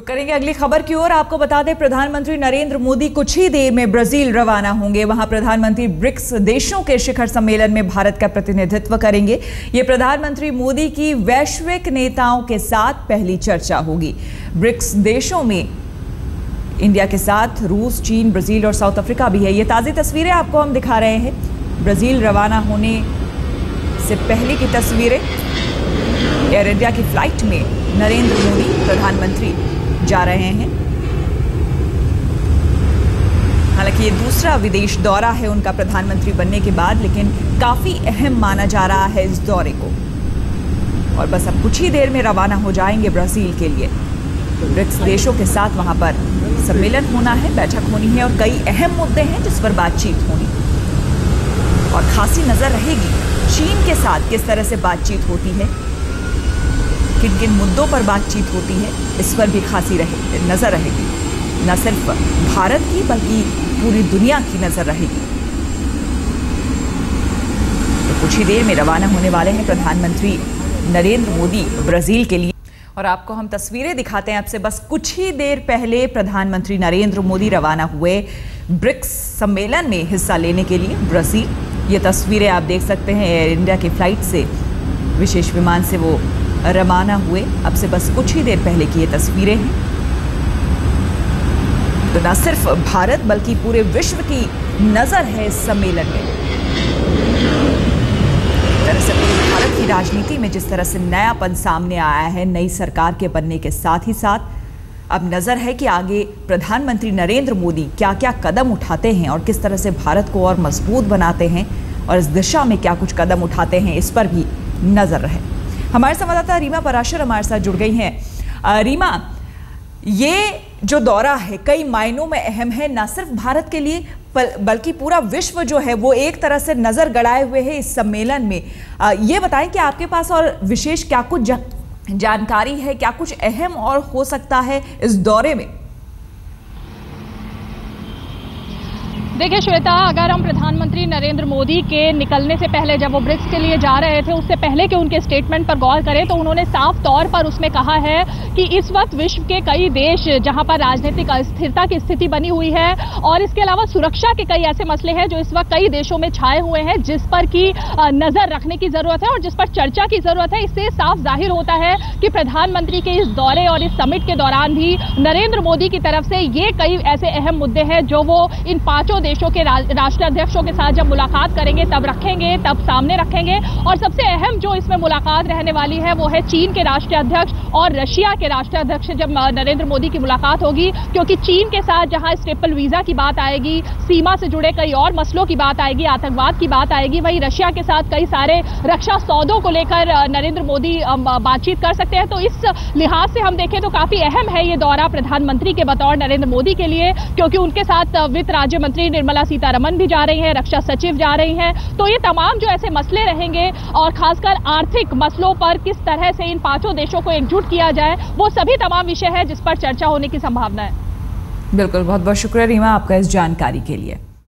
रुक करेंगे अगली खबर की ओर। आपको बता दें, प्रधानमंत्री नरेंद्र मोदी कुछ ही देर में ब्राजील रवाना होंगे। वहां प्रधानमंत्री ब्रिक्स देशों के शिखर सम्मेलन में भारत का प्रतिनिधित्व करेंगे। ये प्रधानमंत्री मोदी की वैश्विक नेताओं के साथ पहली चर्चा होगी। ब्रिक्स देशों में इंडिया के साथ रूस, चीन, ब्राजील और साउथ अफ्रीका भी है। ये ताज़ी तस्वीरें आपको हम दिखा रहे हैं। ब्राजील रवाना होने से पहले की तस्वीरें। एयर इंडिया की फ्लाइट में नरेंद्र मोदी प्रधानमंत्री जा रहे हैं। हालांकि ये दूसरा विदेश दौरा है उनका प्रधानमंत्री बनने के बाद, लेकिन काफी अहम माना जा रहा है इस दौरे को। और बस अब कुछ ही देर में रवाना हो जाएंगे ब्राजील के लिए। ब्रिक्स देशों के साथ वहां पर सम्मेलन होना है, बैठक होनी है और कई अहम मुद्दे हैं जिस पर बातचीत होनी और खासी नजर रहेगी चीन के साथ किस तरह से बातचीत होती है, किन किन मुद्दों पर बातचीत होती है, इस पर भी खासी नजर रहेगी। न सिर्फ भारत की बल्कि पूरी दुनिया की नजर रहेगी। तो कुछ ही देर में रवाना होने वाले हैं प्रधानमंत्री नरेंद्र मोदी ब्राजील के लिए। और आपको हम तस्वीरें दिखाते हैं आपसे। बस कुछ ही देर पहले प्रधानमंत्री नरेंद्र मोदी रवाना हुए ब्रिक्स सम्मेलन में हिस्सा लेने के लिए ब्राजील। ये तस्वीरें आप देख सकते हैं एयर इंडिया की फ्लाइट से, विशेष विमान से वो रवाना हुए। अब से बस कुछ ही देर पहले की ये तस्वीरें हैं। तो न सिर्फ भारत बल्कि पूरे विश्व की नजर है इस सम्मेलन में। दरअसल भारत की राजनीति में जिस तरह से नयापन सामने आया है नई सरकार के बनने के साथ ही साथ, अब नजर है कि आगे प्रधानमंत्री नरेंद्र मोदी क्या क्या कदम उठाते हैं और किस तरह से भारत को और मजबूत बनाते हैं और इस दिशा में क्या कुछ कदम उठाते हैं, इस पर भी नजर रहे। हमारे संवाददाता रीमा पराशर हमारे साथ जुड़ गई हैं। रीमा, ये जो दौरा है कई मायनों में अहम है, न सिर्फ भारत के लिए बल्कि पूरा विश्व जो है वो एक तरह से नजर गड़ाए हुए है इस सम्मेलन में। ये बताएं कि आपके पास और विशेष क्या कुछ जानकारी है, क्या कुछ अहम और हो सकता है इस दौरे में? देखिए श्वेता, अगर हम प्रधानमंत्री नरेंद्र मोदी के निकलने से पहले जब वो ब्रिक्स के लिए जा रहे थे उससे पहले के उनके स्टेटमेंट पर गौर करें तो उन्होंने साफ तौर पर उसमें कहा है कि इस वक्त विश्व के कई देश जहां पर राजनीतिक अस्थिरता की स्थिति बनी हुई है और इसके अलावा सुरक्षा के कई ऐसे मसले हैं जो इस वक्त कई देशों में छाए हुए हैं, जिस पर की नजर रखने की जरूरत है और जिस पर चर्चा की जरूरत है। इससे साफ जाहिर होता है कि प्रधानमंत्री के इस दौरे और इस समिट के दौरान भी नरेंद्र मोदी की तरफ से ये कई ऐसे अहम मुद्दे हैं जो वो इन पांचों देशों के राष्ट्राध्यक्षों के साथ जब मुलाकात करेंगे तब रखेंगे, तब सामने रखेंगे। और सबसे अहम जो इसमें मुलाकात रहने वाली है वो है चीन के राष्ट्राध्यक्ष और रशिया के राष्ट्राध्यक्ष जब नरेंद्र मोदी की मुलाकात होगी, क्योंकि चीन के साथ जहां ट्रिपल वीजा की बात आएगी, सीमा से जुड़े कई और मसलों की बात आएगी, आतंकवाद की बात आएगी, वहीं रशिया के साथ कई सारे रक्षा सौदों को लेकर नरेंद्र मोदी बातचीत कर सकते हैं। तो इस लिहाज से हम देखें तो काफी अहम है ये दौरा प्रधानमंत्री के बतौर नरेंद्र मोदी के लिए, क्योंकि उनके साथ वित्त राज्य मंत्री निर्मला सीतारमण भी जा रही हैं, रक्षा सचिव जा रही हैं। तो ये तमाम जो ऐसे मसले रहेंगे और खासकर आर्थिक मसलों पर किस तरह से इन पांचों देशों को एकजुट किया जाए, वो सभी तमाम विषय है जिस पर चर्चा होने की संभावना है। बिल्कुल, बहुत बहुत शुक्रिया रीमा आपका इस जानकारी के लिए।